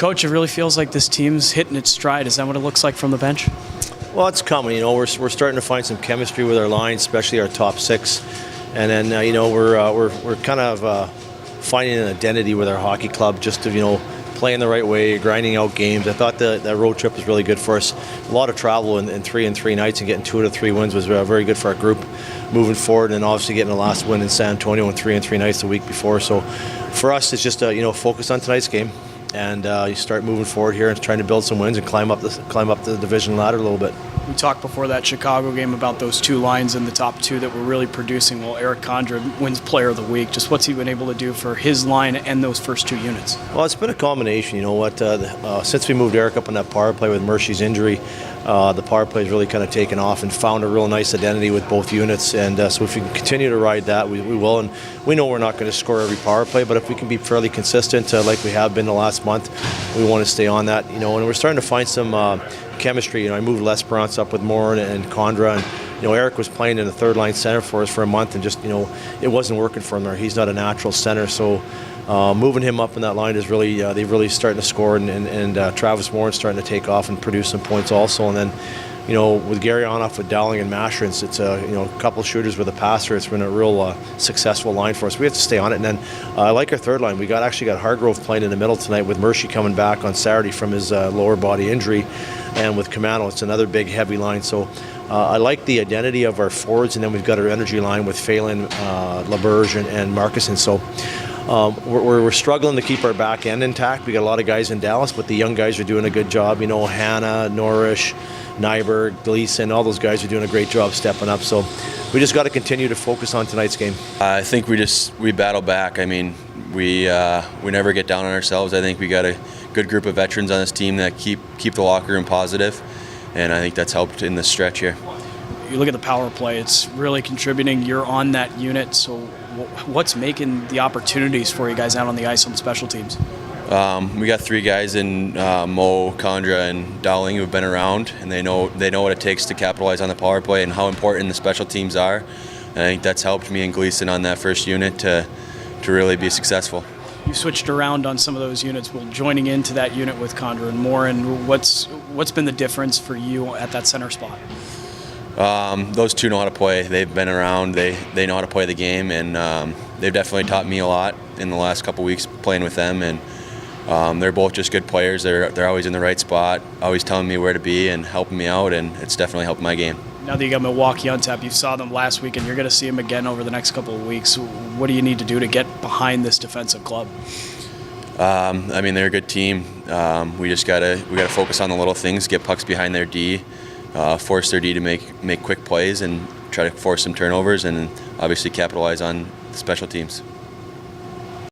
Coach, it really feels like this team's hitting its stride. Is that what it looks like from the bench? Well, it's coming. We're starting to find some chemistry with our line, especially our top six, and then we're kind of finding an identity with our hockey club, just to playing the right way, grinding out games. I thought that road trip was really good for us. A lot of travel in 3 nights and getting 2 out of 3 wins was very good for our group moving forward, and obviously getting the last win in San Antonio in 3 nights the week before. So for us, it's just focus on tonight's game, and you start moving forward here and trying to build some wins and climb up the division ladder a little bit. We talked before that Chicago game about those 2 lines in the top 2 that were really producing. Well, Eric Condra wins Player of the Week. Just what's he been able to do for his line and those first 2 units? Well, it's been a combination. Since we moved Eric up on that power play with Mercy's injury, the power play has really kind of taken off and found a real nice identity with both units. And so if we can continue to ride that, we will. And we know we're not going to score every power play, but if we can be fairly consistent like we have been the last month, we want to stay on that. And we're starting to find some chemistry. I moved L'Esperance up with Morin and Condra, and Eric was playing in the third line center for us for a month, and just it wasn't working for him there. He's not a natural center, so moving him up in that line is really they've really starting to score, and Travis Morin's starting to take off and produce some points also. And then with Gary Onoff with Dowling and Masher, it's a couple shooters with a passer. It's been a real successful line for us. We have to stay on it. And then I like our third line. We actually got Hargrove playing in the middle tonight with Mercy coming back on Saturday from his lower body injury, and with Camano, it's another big heavy line. So I like the identity of our forwards, and then we've got our energy line with Phelan, LaBerge, and Marcuson. So we're struggling to keep our back end intact. We got a lot of guys in Dallas, but the young guys are doing a good job. Hanna, Norrish, Nyberg, Gleason, all those guys are doing a great job stepping up. So we just got to continue to focus on tonight's game. I think we battle back. I mean, we never get down on ourselves. I think we got a good group of veterans on this team that keep the locker room positive, and I think that's helped in this stretch here. You look at the power play, it's really contributing. You're on that unit, so what's making the opportunities for you guys out on the ice on the special teams? We got 3 guys in Mo, Condra, and Dowling who have been around, and they know what it takes to capitalize on the power play and how important the special teams are. And I think that's helped me and Gleason on that first unit to really be successful. You switched around on some of those units. Well, joining into that unit with Condra and Morin, what's been the difference for you at that center spot? Those 2 know how to play. They've been around. They know how to play the game, and they've definitely taught me a lot in the last couple weeks playing with them. And they're both just good players. They're always in the right spot, always telling me where to be and helping me out, and it's definitely helped my game. Now that you got Milwaukee on tap, you saw them last week, and you're going to see them again over the next couple of weeks. What do you need to do to get behind this defensive club? I mean, they're a good team. We gotta focus on the little things, get pucks behind their D, force their D to make quick plays, and try to force some turnovers, and obviously capitalize on the special teams.